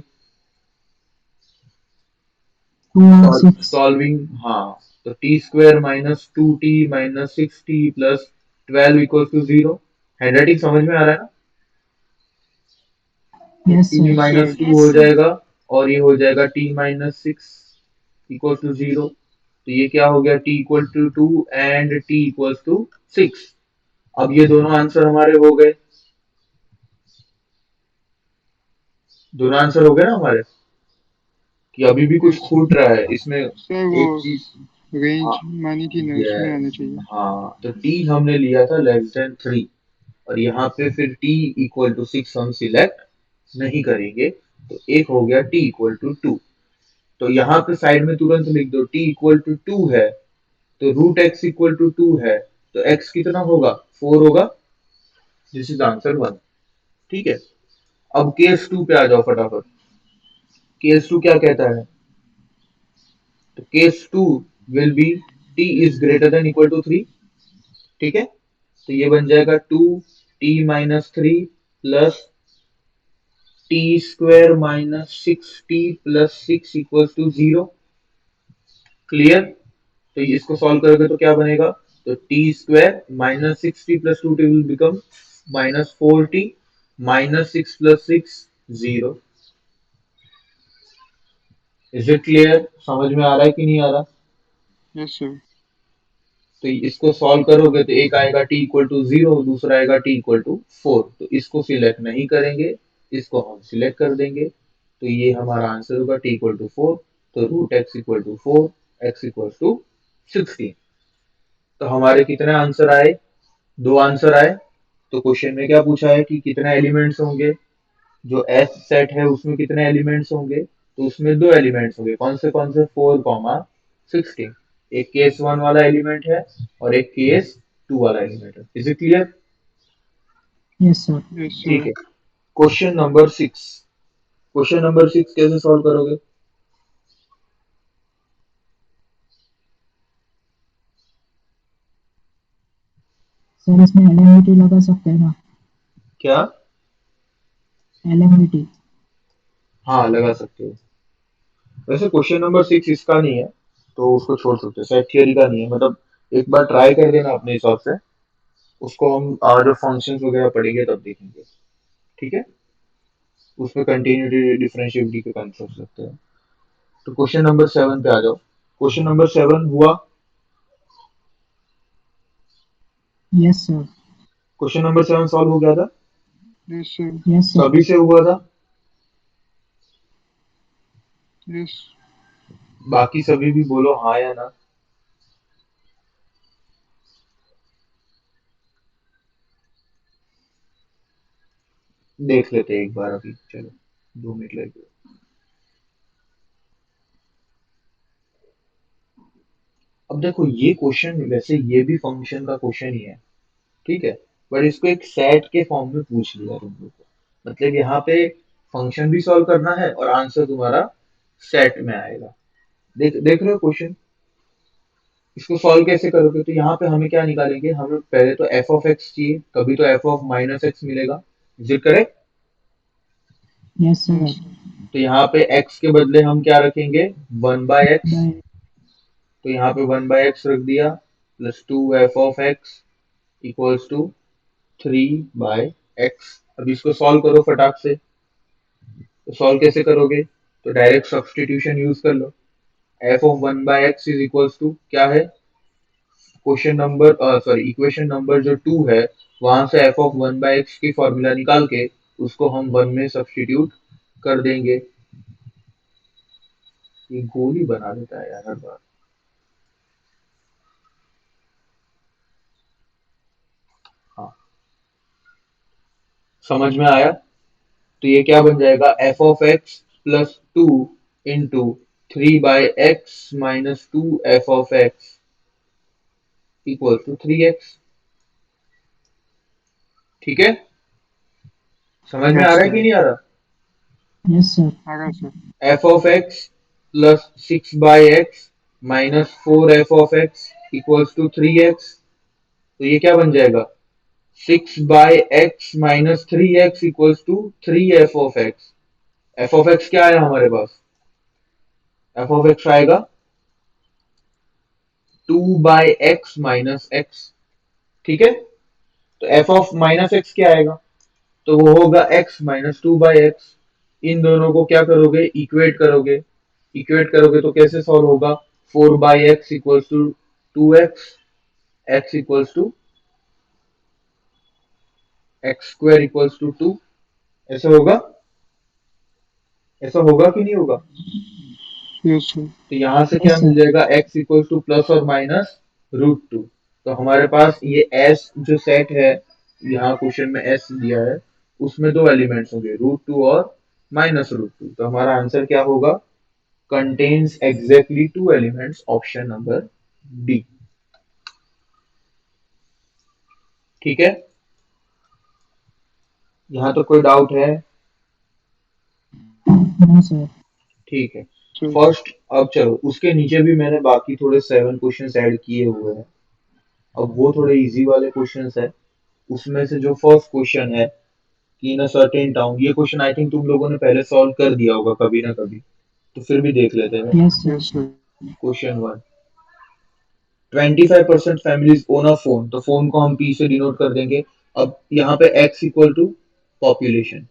2 और 6। सॉल्विंग, हाँ। तो t square minus 2t minus 6t plus 12 equal to 0। Handwriting समझ में आ रहा है ना? तो yes t sir. Yes minus sir. 2 हो जाएगा, और ये हो जाएगा टी माइनस 6 इक्वल टू 0। तो ये क्या हो गया, t equal to 2 and t equal to 6। अब ये दोनों आंसर हमारे हो गए, दोनों आंसर हो गए ना हमारे। कि अभी भी कुछ छूट रहा है इसमें सर वो एक चीज। रेंज हाँ, मानी थी ना, उसमें आना यस, चाहिए। हाँ, तो टी हमने लिया था लेस देन 3, और यहाँ पे फिर टी इक्वल टू 6 हम सिलेक्ट नहीं करेंगे, तो एक हो गया टी इक्वल टू 2। तो यहाँ पे साइड में तुरंत लिख दो टी इक्वल टू 2 है, तो रूट एक्स इक्वल टू 2 है, तो एक्स कितना होगा, 4 होगा। This is answer 1। ठीक है, अब केस 2 पे आ जाओ फटाफट। केस 2 क्या कहता है, तो case 2 will be t is greater than equal to 3। ठीक है, तो ये बन जाएगा 2t-3 plus t square minus 6t plus 6 equal to 0। Clear, तो इसको सॉल्व करोगे तो क्या बनेगा, तो t square minus 6t plus 2t will become -4t, -6 plus 6 0। Is it clear, समझ में आ रहा है कि नहीं आ रहा। Yes sir. तो इसको सॉल्व करोगे तो एक आएगा t इक्वल टू 0, दूसरा आएगा t इक्वल टू 4, तो इसको सिलेक्ट नहीं करेंगे, इसको हम सिलेक्ट कर देंगे, तो ये हमारा आंसर होगा t इक्वल टू 4। तो root x equal to 4, x equal to 16। तो हमारे कितने आंसर आए, दो आंसर आए। तो क्वेश्चन में क्या पूछा है कि कितने एलिमेंट्स होंगे, जो एस सेट है उसमें कितने एलिमेंट्स होंगे, तो उसमें दो एलिमेंट्स होंगे, कौन से 4, 16। एक केस 1 वाला एलिमेंट है और एक केस 2 वाला एलिमेंट है। Is it clear. Yes sir. Yes ठीक सर। है, क्वेश्चन नंबर 6। क्वेश्चन नंबर 6 कैसे सॉल्व करोगे। सर इसमें एलएमवीटी लगा सकते हैं ना? क्या, एलएमवीटी। हाँ लगा सकते हो। वैसे क्वेश्चन नंबर 6 इसका नहीं है, तो उसको छोड़ सकते हो, सेट थियरी का नहीं है, मतलब एक बार ट्राई कर देना अपने हिसाब से। उसको हम जो फंक्शंस वगैरह पढ़ेंगे तब देखेंगे। ठीक है, उसमें कंटिन्यूटी डिफरेंशिएबिलिटी के कंसेप्ट लगते हैं। तो क्वेश्चन नंबर 7 पे आ जाओ। क्वेश्चन नंबर 7 हुआ। Yes sir. Question number 7 solve हो गया था, यस सर। Yes sir. सभी से हुआ था, यस। बाकी सभी भी बोलो हाँ या ना। देख लेते हैं एक बार अभी, चलो 2 मिनट लगेगा। अब देखो ये क्वेश्चन, वैसे ये भी फंक्शन का क्वेश्चन ही है, ठीक है, बट इसको एक सेट के फॉर्म में पूछ लिया तुम लोग को, मतलब यहाँ पे फंक्शन भी सॉल्व करना है और आंसर तुम्हारा सेट में आएगा। देख देख रहे हो क्वेश्चन। इसको सॉल्व कैसे करोगे, तो यहाँ पे हमें क्या निकालेंगे, हमें पहले तो एफ ऑफ एक्स चाहिए, तभी तो एफ ऑफ माइनस एक्स मिलेगा। Is it correct. Yes sir. Yes. तो यहाँ पे एक्स के बदले हम क्या रखेंगे, 1/x। बाय। तो यहाँ पे 1/x रख दिया, प्लस 2 f of x equals to 3/x। अब इसको सॉल्व करो फटाक से। तो सॉल्व कैसे करोगे, तो डायरेक्ट सब्सटीट्यूशन यूज कर लो। F of 1/x is equals to क्या है, question number sorry equation number जो 2 है, वहां से एफ ऑफ 1/x की फॉर्मूला निकाल के उसको हम 1 में सब्सटीट्यूट कर देंगे। ये गोली बना देता है यार हर बार। हाँ, समझ में आया। तो ये क्या बन जाएगा, f of x plus 2 into 3/x minus 2 f of x equal to 3x। ठीक है, समझ में आ यस रहा है कि सर। नहीं आ रहा। Yes sir. आ गया sir. F of x plus 6/x minus 4 f of x equals to 3x। तो ये क्या बन जाएगा, 6/x minus 3x equals to 3 f of x। F of X क्या है हमारे पास, एफ ऑफ एक्स आएगा 2/x माइनस एक्स। ठीक है, तो एफ ऑफ माइनस एक्स क्या आएगा, तो वो होगा x माइनस 2/x। इन दोनों को क्या करोगे, इक्वेट करोगे। इक्वेट करोगे तो कैसे सॉल्व होगा, 4/x equals to 2x, x equals to x square equals to 2। ऐसे होगा, ऐसा होगा कि नहीं होगा। Yes sir. तो यहाँ से क्या Yes, मिल sir. जाएगा, x इक्वल टू प्लस और माइनस √2। तो हमारे पास ये s जो सेट है, यहाँ क्वेश्चन में s दिया है, उसमें दो एलिमेंट्स होंगे, √2 और -√2। तो हमारा आंसर क्या होगा, contains exactly two elements, option number D. ठीक है, यहाँ तो कोई डाउट है? No, sir. ठीक है, सर फर्स्ट। अब चलो, उसके नीचे भी मैंने बाकी थोड़े 7 क्वेश्चंस ऐड किए हुए हैं। अब वो थोड़े इजी वाले क्वेश्चंस है। उसमें से जो फर्स्ट क्वेश्चन है कि इन अ सर्टेन टाउन, ये क्वेश्चन आई थिंक तुम लोगों ने पहले सॉल्व कर दिया होगा कभी ना कभी, तो फिर भी देख लेते हैं। Yes, sir. Yes sir. Question 1, 25% families own a phone, तो फोन को हम पी से डिनोट कर देंगे। अब यहाँ पे एक्स इक्वल टू पॉपुलेशन,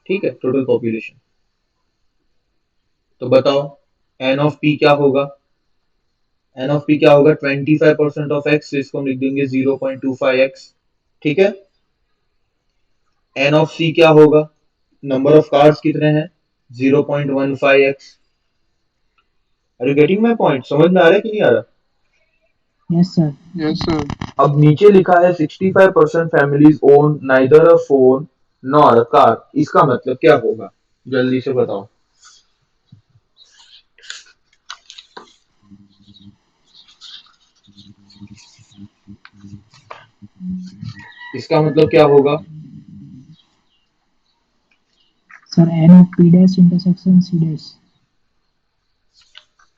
ठीक है, टोटल पॉपुलेशन। तो बताओ एन ऑफ पी क्या होगा, एन ऑफ पी क्या होगा, 25% ऑफ एक्स, इसको हम लिख देंगे 0.25x। ठीक है, एन ऑफ सी क्या होगा, नंबर ऑफ कार्ड्स कितने हैं, 0.15x। Are you getting my point, समझ में आ रहा है कि नहीं आ रहा? Yes, sir. Yes sir. अब नीचे लिखा है 65% families own neither a phone nor a car, इसका मतलब क्या होगा, जल्दी से बताओ। इसका मतलब क्या होगा, Sir, N of P dash intersection C dash.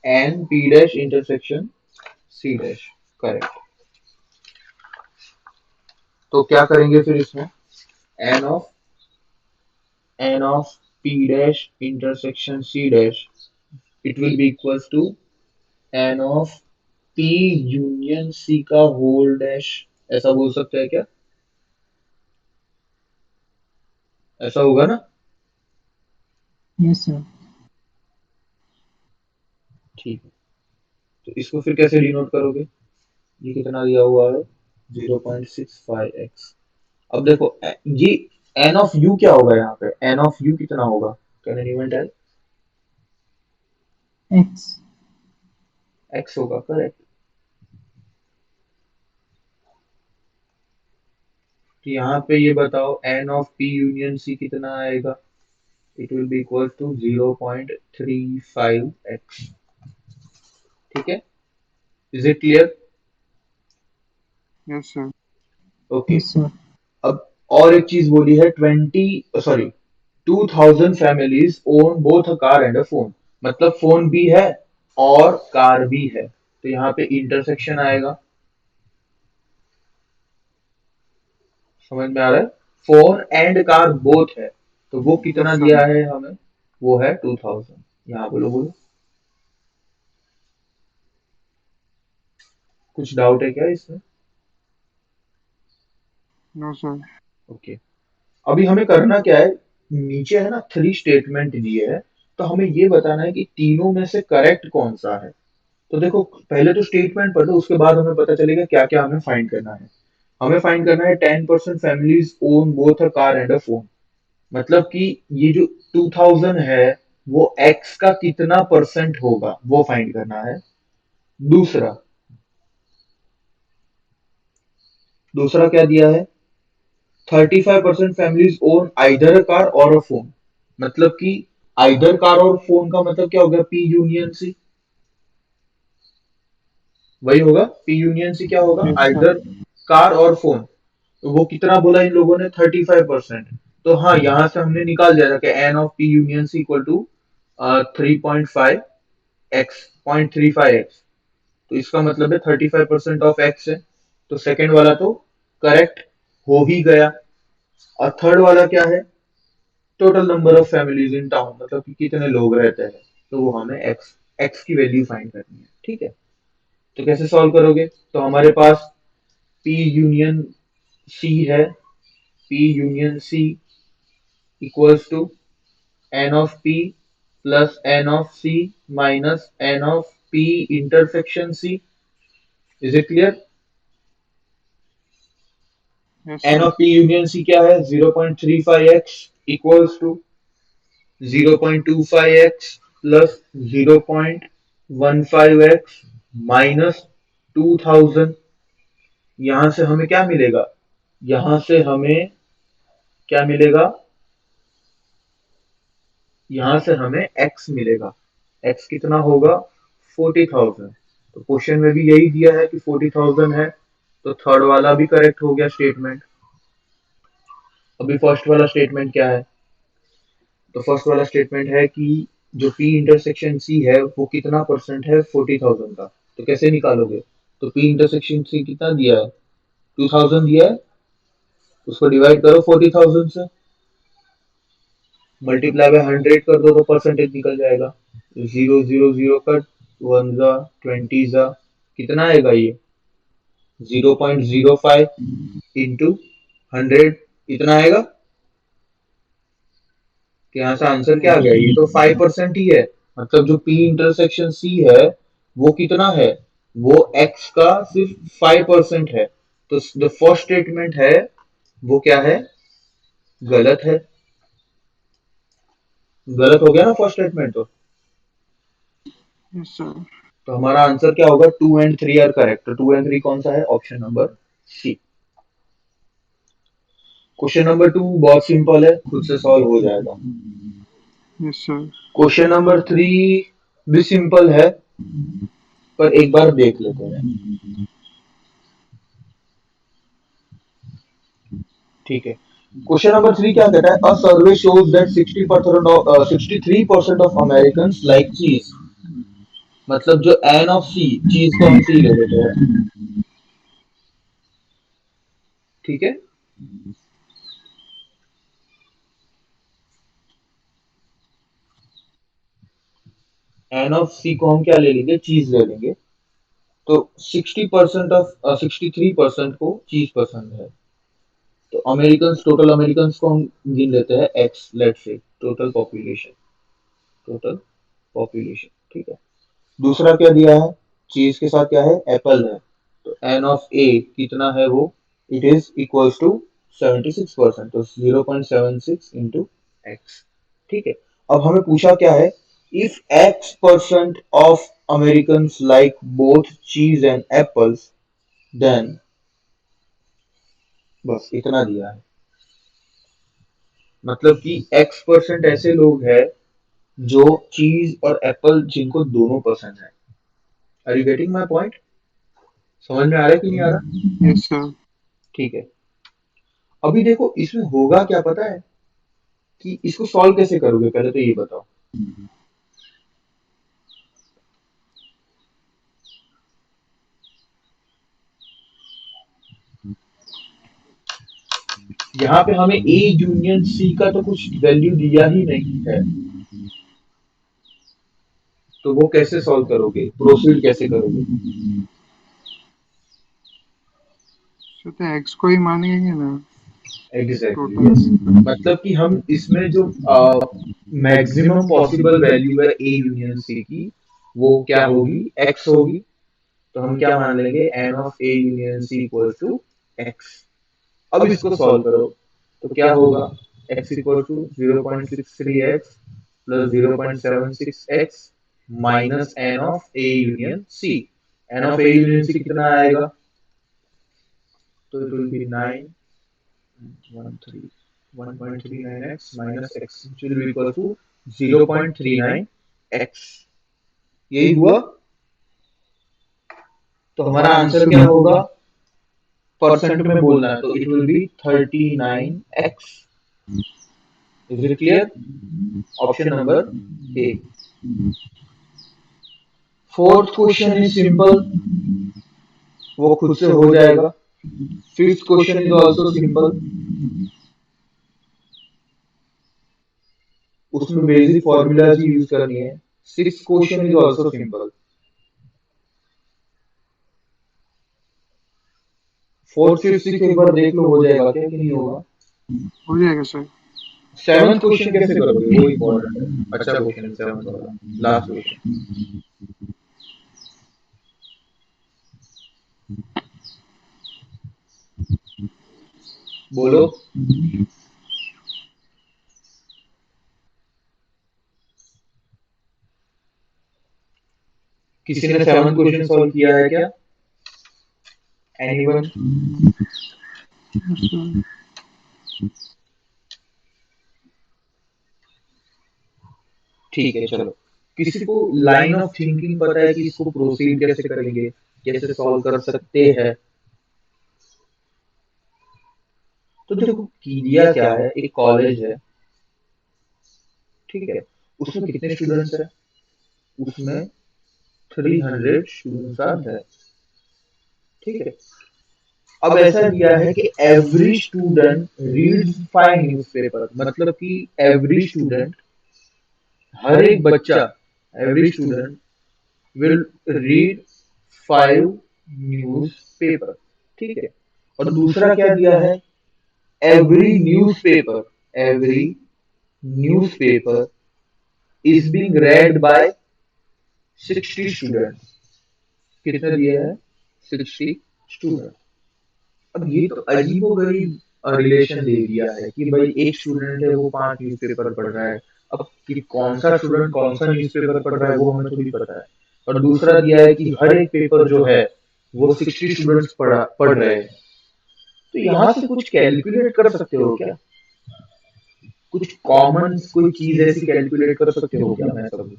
N P dash intersection C dash, correct. तो क्या करेंगे फिर इसमें, n of P dash intersection C dash, it will be equals to n of P union C का whole dash, ऐसा बोल सकते हैं क्या, ऐसा होगा ना? Yes, sir. ठीक है, तो इसको फिर कैसे डिनोट करोगे, ये कितना दिया हुआ है, 0.65x। अब देखो ये एन ऑफ यू क्या होगा, यहाँ पे एन ऑफ यू कितना होगा, can anyone tell? X. X होगा, करेक्ट। तो यहाँ पे ये बताओ n of P union C कितना आएगा, it will be equal to 0.35x। ठीक है, is it clear? Yes sir. Okay. Yes, sir. अब और एक चीज बोली है, 2000 families own both a car and a phone, मतलब फोन भी है और कार भी है, तो यहाँ पे इंटरसेक्शन आएगा। समझ में आ रहा है, फोन एंड कार बोथ है, तो वो कितना यस दिया सर। है हमें, वो है 2000। यहाँ बोलो बोलो, कुछ डाउट है क्या इसमें? No sir. ओके, अभी हमें करना क्या है, नीचे है ना 3 स्टेटमेंट दिए है, तो हमें ये बताना है कि तीनों में से करेक्ट कौन सा है। तो देखो पहले तो स्टेटमेंट पढ़ो, उसके बाद हमें पता चलेगा क्या क्या हमें फाइंड करना है। हमें फाइंड करना है 10% families own both a car and a phone, मतलब कि ये जो 2000 है वो एक्स का कितना परसेंट होगा वो फाइंड करना है। दूसरा, दूसरा क्या दिया है, 35% families own either a car और अ फोन, मतलब कि आइदर कार और फोन का मतलब क्या होगा, पी यूनियन सी, वही होगा, पी यूनियन सी क्या होगा, यस सर। आइदर कार और फोन। तो वो कितना बोला इन लोगों ने, 35%। तो हाँ, यहां से हमने निकाल दिया था कि n of P union C equal to 3.5x, 0.35x। तो इसका मतलब है 35% ऑफ एक्स है, तो सेकेंड वाला तो करेक्ट हो ही गया। और थर्ड वाला क्या है, total number of families in town, मतलब कि कितने लोग रहते हैं, तो वो हमें एक्स एक्स की वैल्यू फाइंड करनी है। ठीक है, तो कैसे सॉल्व करोगे, तो हमारे पास पी यूनियन सी है, P union C equals to n of P plus N of C minus N of P intersection C. Is it clear? Yes n sir. Of P union C क्या है, 0.35x equals to 0.25x plus 0.15x minus 2000। यहां से हमें क्या मिलेगा? यहां से हमें क्या मिलेगा? यहां से हमें x मिलेगा। x कितना होगा? 40,000। तो क्वेश्चन में भी यही दिया है कि 40,000 है, तो थर्ड वाला भी करेक्ट हो गया स्टेटमेंट। अभी फर्स्ट वाला स्टेटमेंट क्या है? तो फर्स्ट वाला स्टेटमेंट है कि जो P इंटरसेक्शन C है वो कितना परसेंट है 40,000 का। तो कैसे निकालोगे? तो P इंटरसेक्शन C कितना दिया है? 2000 दिया है, उसको डिवाइड करो 40,000 से, मल्टीप्लाई बाय 100 कर दो तो परसेंटेज निकल जाएगा। 0 0 0 कट, 1 जा 20 जा, कितना आएगा ये? 0.05 इंटू 100, इतना आएगा। कि यहाँ से आंसर क्या आ गया? ये तो 5% ही है। मतलब जो P इंटरसेक्शन C है वो कितना है? वो X का सिर्फ 5% है। तो जो फर्स्ट स्टेटमेंट है वो क्या है? गलत है। गलत हो गया ना फर्स्ट स्टेटमेंट तो। Yes sir. तो हमारा आंसर क्या होगा? 2 एंड 3 आर करेक्ट। तो 2 एंड 3 कौन सा है? Option number C. Question number 2 बहुत सिंपल है, खुद से सॉल्व हो जाएगा। Yes sir. क्वेश्चन नंबर 3 भी सिंपल है, पर एक बार देख लेते हैं। ठीक है। क्वेश्चन नंबर 3 क्या कहता है? A survey shows that 63% of American like cheese. मतलब जो एन ऑफ सी, चीज को हम सी ले लेते हैं, ठीक है। एन ऑफ सी को हम क्या ले लेंगे? चीज ले लेंगे। तो 63% को चीज पसंद है। तो अमेरिकन, टोटल अमेरिकन को हम गिन लेते हैं एक्स, लेट से टोटल पॉपुलेशन। टोटल पॉपुलेशन, ठीक है। दूसरा क्या दिया है? चीज के साथ क्या है? एप्पल है। तो एन ऑफ ए कितना है वो? It is equals to 76%। तो 0.76 इंटू एक्स, ठीक है। अब हमें पूछा क्या है? If x% of American like both चीज एंड एप्पल्स, देन, बस इतना दिया है। मतलब कि x% ऐसे लोग हैं जो चीज और एप्पल जिनको दोनों पसंद है। Are you getting my point? समझ में आ रहा है कि नहीं आ रहा? Yes sir. ठीक है। अभी देखो इसमें होगा क्या पता है? कि इसको सॉल्व कैसे करोगे, पहले तो ये बताओ। यहाँ पे हमें ए यूनियन सी का तो कुछ वैल्यू दिया ही नहीं है, तो वो कैसे सॉल्व करोगे? प्रोसीड कैसे करोगे? सर तो एक्स को ही मानेंगे ना एग्जैक्टली, टोटल। यस। मतलब कि हम इसमें जो मैक्सिमम पॉसिबल वैल्यू है ए यूनियन सी की, वो क्या होगी? एक्स होगी। तो हम क्या मान लेंगे? N of A union C equal to x. अब इसको सॉल्व करो तो क्या होगा? x equal to 0.63x plus 0.76x minus N of A union C. N of A union C कितना आएगा? तो it will be 1.39x minus x which will be equal to 0.39x। यही हुआ। तो हमारा आंसर क्या होगा? परसेंट में बोलना है तो it will B 39x। Is it clear? Option number A. Fourth question is simple, वो खुद से हो जाएगा। Fifth question is also simple, उसमें बेसिक फॉर्मूलाज ही यूज करनी है। Six question is also simple. Fourth fifth six एक बार देख लो हो जाएगा क्या कि नहीं होगा। हो जाएगा सर। सेवंथ क्वेश्चन कैसे करोगे? वो इम्पोर्टेंट है। अच्छा क्वेश्चन है सेवंथ वाला, लास्ट क्वेश्चन। बोलो। किसी ने 7 क्वेश्चन सॉल्व किया है क्या? एनीवन? सर ठीक है, चलो। किसी को लाइन ऑफ थिंकिंग पता है कि इसको प्रोसीड कैसे करेंगे, कैसे सॉल्व कर सकते हैं? तो देखो, किया क्या है, एक कॉलेज है, ठीक है। उसमें कितने स्टूडेंट्स हैं? उसमें 300 स्टूडेंट्स आर है, ठीक है। अब ऐसा दिया है कि एवरी स्टूडेंट रीड्स 5 न्यूज़पेपर, मतलब कि एवरी स्टूडेंट, हर एक बच्चा, every student will read 5 newspaper, ठीक है। और दूसरा क्या दिया है? Every newspaper is being read by 60 student. कितने दिए हैं? 60 स्टूडेंट। अब ये तो अजीबोगरीब रिलेशन दे दिया है कि भाई एक स्टूडेंट है वो 5 न्यूज़पेपर पढ़ रहा है। अब कि कौन सा स्टूडेंट कौन सा न्यूज़पेपर पढ़ रहा है वो हमें थोड़ी पता है। और दूसरा दिया है कि हर एक पेपर जो है वो 60 स्टूडेंट्स पढ़ रहे हैं। तो यहाँ से कुछ कैलकुलेट कर सकते हो क्या? कुछ कॉमन कोई चीज ऐसी कैलकुलेट कर सकते हो क्या? मैं समझू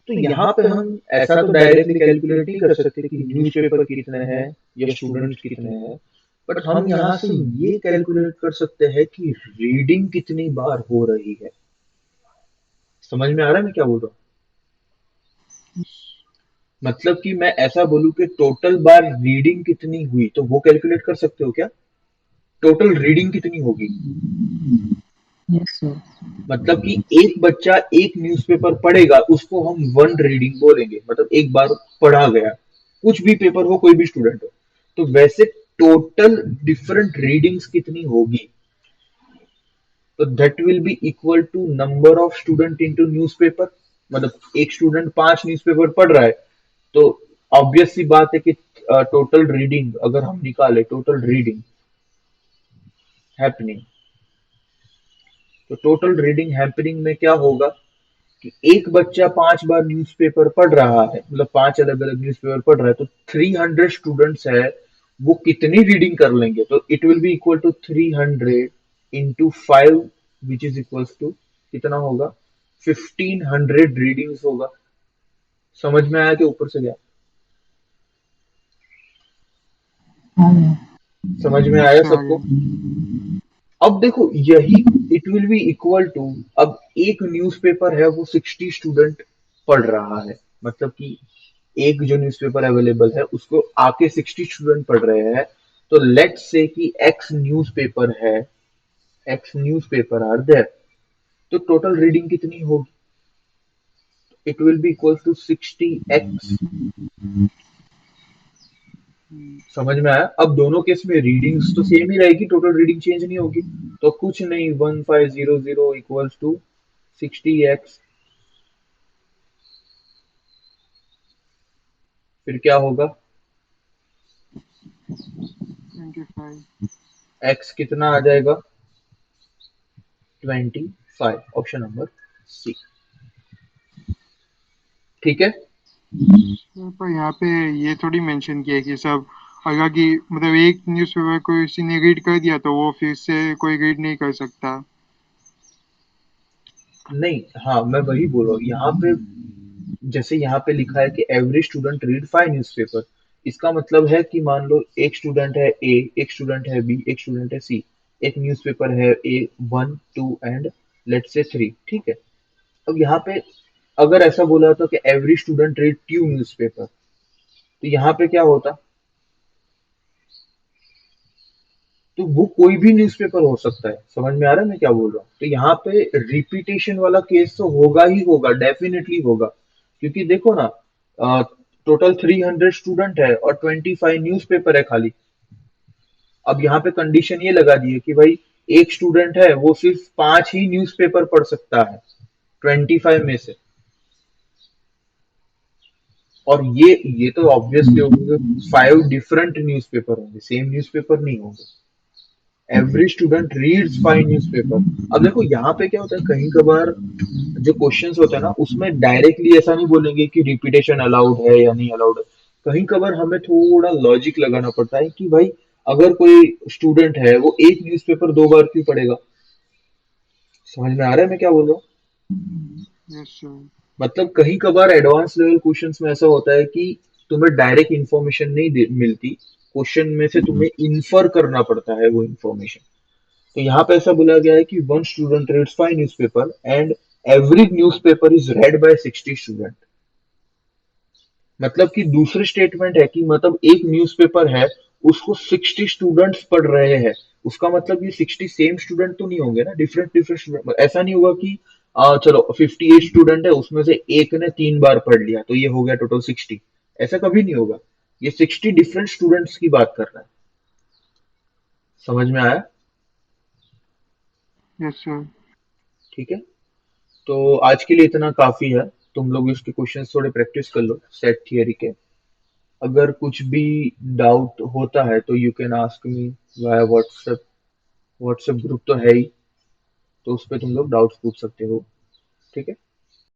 तो यहाँ पे हम ऐसा तो डायरेक्टली कैलकुलेट नहीं कर सकते कि न्यूज़पेपर कितने हैं या स्टूडेंट्स कितने हैं, बट हम यहाँ से ये कैलकुलेट कर सकते हैं कि रीडिंग कितनी बार हो रही है। समझ में आ रहा है मैं क्या बोल रहा हूँ? मतलब कि मैं ऐसा बोलूं कि टोटल बार रीडिंग कितनी हुई, तो वो कैलकुलेट कर सकते हो क्या? टोटल रीडिंग कितनी होगी? Yes sir. मतलब कि एक बच्चा एक न्यूज़पेपर पढ़ेगा, उसको हम वन रीडिंग बोलेंगे, मतलब एक बार पढ़ा गया, कुछ भी पेपर हो, कोई भी स्टूडेंट हो। तो वैसे टोटल डिफरेंट रीडिंग्स कितनी होगी? तो that will be equal to number of student into newspaper. मतलब एक स्टूडेंट 5 न्यूज़पेपर पढ़ रहा है, तो ऑब्वियस सी बात है कि टोटल रीडिंग अगर हम निकाले, टोटल रीडिंग हैपनिंग, तो टोटल रीडिंग हैपनिंग में क्या होगा कि एक बच्चा 5 बार न्यूज़पेपर पढ़ रहा है, मतलब 5 अलग अलग न्यूज़पेपर पढ़ रहा है, तो 300 स्टूडेंट्स है, वो कितनी रीडिंग कर लेंगे? तो it will be equal to 300 into 5, which is equal to कितना होगा? 1500 रीडिंग्स होगा। समझ में आया कि ऊपर से गया? आ गया। समझ में आया सबको? अब देखो, यही it will be equal to, अब एक न्यूज़पेपर है वो 60 स्टूडेंट पढ़ रहा है, मतलब कि एक जो न्यूज़पेपर अवेलेबल है उसको आके 60 स्टूडेंट पढ़ रहे हैं। तो लेट्स से कि एक्स न्यूज़पेपर है, एक्स न्यूज़पेपर आर देयर, तो टोटल रीडिंग कितनी होगी? It will be equal to 60x। समझ में आया? अब दोनों केस में रीडिंग्स तो सेम ही रहेगी, टोटल रीडिंग चेंज नहीं होगी। तो कुछ नहीं, 1500 इक्वल्स टू 60x। फिर क्या होगा? 25। x कितना आ जाएगा? 25, ऑप्शन नंबर सी। ठीक है। सर पर यहाँ पे ये थोड़ी मेंशन किया है कि सब अलग ही, मतलब एक न्यूज़पेपर को किसी ने रीड कर दिया तो वो फिर से कोई रीड नहीं कर सकता। नहीं, हाँ मैं वही बोल रहा हूँ यहाँ पे। जैसे यहाँ पे लिखा है कि एवरी स्टूडेंट रीड 5 न्यूज़पेपर, इसका मतलब है कि मान लो एक स्टूडेंट है ए, एक स्टूडेंट है बी, एक स्टूडेंट है सी। एक न्यूज़पेपर है ए 1 2 एंड लेट्स से 3, ठीक है। अब यहाँ पे अगर ऐसा बोला होता कि एवरी स्टूडेंट रीड 2 न्यूज़पेपर, तो यहाँ पे क्या होता? तो वो कोई भी न्यूज़पेपर हो सकता है। समझ में आ रहा है मैं क्या बोल रहा हूँ? तो यहाँ पे रिपीटेशन वाला केस तो होगा ही होगा, डेफिनेटली होगा। क्योंकि देखो ना, टोटल 300 स्टूडेंट है और 25 न्यूज़पेपर है खाली। अब यहाँ पे कंडीशन ये लगा दी है कि भाई एक स्टूडेंट है वो सिर्फ 5 ही न्यूज़पेपर पढ़ सकता है 25 में से। और ये तो ऑब्वियसली होंगे 5 डिफरेंट न्यूज़पेपर होंगे, सेम न्यूज़पेपर नहीं होंगे। Every student reads 5 newspaper. अब देखो यहाँ पे क्या होता है, कहीं कभार जो क्वेश्चंस होते हैं ना उसमें डायरेक्टली ऐसा नहीं बोलेंगे कि रिपीटेशन अलाउड है या नहीं अलाउड है। कहीं कभार हमें थोड़ा लॉजिक लगाना पड़ता है कि भाई अगर कोई स्टूडेंट है वो एक न्यूज़पेपर 2 बार क्यों पढ़ेगा। समझ में आ रहा है मैं क्या बोल रहा हूँ। Yes sir. मतलब कहीं कभार एडवांस लेवल क्वेश्चंस में ऐसा होता है कि तुम्हें डायरेक्ट इन्फॉर्मेशन नहीं मिलती, क्वेश्चन में से तुम्हें इन्फर करना पड़ता है वो इन्फॉर्मेशन। तो यहाँ पे ऐसा बोला गया है कि one student reads 5 newspaper and every newspaper is read by 60 student. मतलब कि दूसरी स्टेटमेंट है कि मतलब एक न्यूज़पेपर है उसको 60 स्टूडेंट्स पढ़ रहे हैं। उसका मतलब ये 60 सेम स्टूडेंट तो नहीं होंगे ना, डिफरेंट डिफरेंट स्टूडेंट। ऐसा नहीं होगा कि चलो 58 स्टूडेंट है उसमें से एक ने 3 बार पढ़ लिया तो ये हो गया टोटल 60। ऐसा कभी नहीं होगा। ये 60 डिफरेंट स्टूडेंट्स की बात कर रहा है। समझ में आया। Yes sir. ठीक है। तो आज के लिए इतना काफी है। तुम लोग इसके क्वेश्चंस थोड़े प्रैक्टिस कर लो सेट थियरी के। अगर कुछ भी डाउट होता है तो you can ask me via WhatsApp. WhatsApp group तो है ही, तो उस पर तुम लोग डाउट्स पूछ सकते हो। ठीक है।